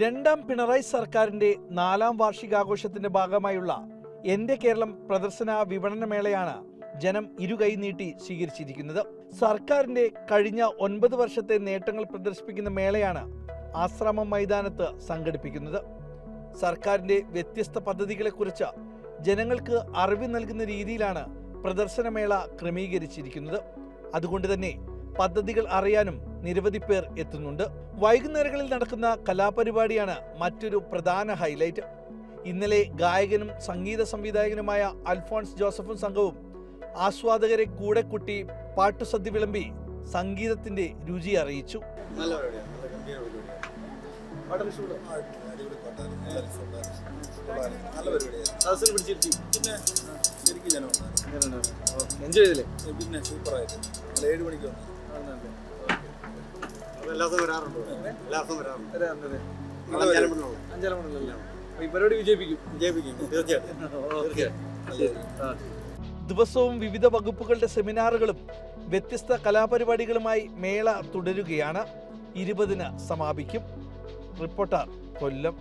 രണ്ടാം പിണറായി സർക്കാരിന്റെ 4ാം വാർഷികാഘോഷത്തിന്റെ ഭാഗമായുള്ള എന്റെ കേരളം പ്രദർശന വിപണന മേളയാണ് ജനം ഇരുകൈ നീട്ടി സ്വീകരിച്ചിരിക്കുന്നത്. സർക്കാരിന്റെ കഴിഞ്ഞ 9 വർഷത്തെ നേട്ടങ്ങൾ പ്രദർശിപ്പിക്കുന്ന മേളയാണ് ആശ്രമം മൈതാനത്ത് സംഘടിപ്പിക്കുന്നത്. സർക്കാരിന്റെ വ്യത്യസ്ത പദ്ധതികളെക്കുറിച്ച് ജനങ്ങൾക്ക് അറിവ് നൽകുന്ന രീതിയിലാണ് പ്രദർശനമേള ക്രമീകരിച്ചിരിക്കുന്നത്. അതുകൊണ്ട് തന്നെ പദ്ധതികൾ അറിയാനും നിരവധി പേർ എത്തുന്നുണ്ട്. വൈകുന്നേരങ്ങളിൽ നടക്കുന്ന കലാപരിപാടിയാണ് മറ്റൊരു പ്രധാന ഹൈലൈറ്റ്. ഇന്നലെ ഗായകനും സംഗീത സംവിധായകനുമായ അൽഫോൺസ് ജോസഫും സംഘവും ആസ്വാദകരെ കൂടെ കൂട്ടി പാട്ടുസദ്യ വിളമ്പി സംഗീതത്തിന്റെ രുചി അറിയിച്ചു. ദിവസവും വിവിധ വകുപ്പുകളുടെ സെമിനാറുകളും വ്യത്യസ്ത കലാപരിപാടികളുമായി മേള തുടരുകയാണ്. 20-ന് സമാപിക്കും. റിപ്പോർട്ടർ, കൊല്ലം.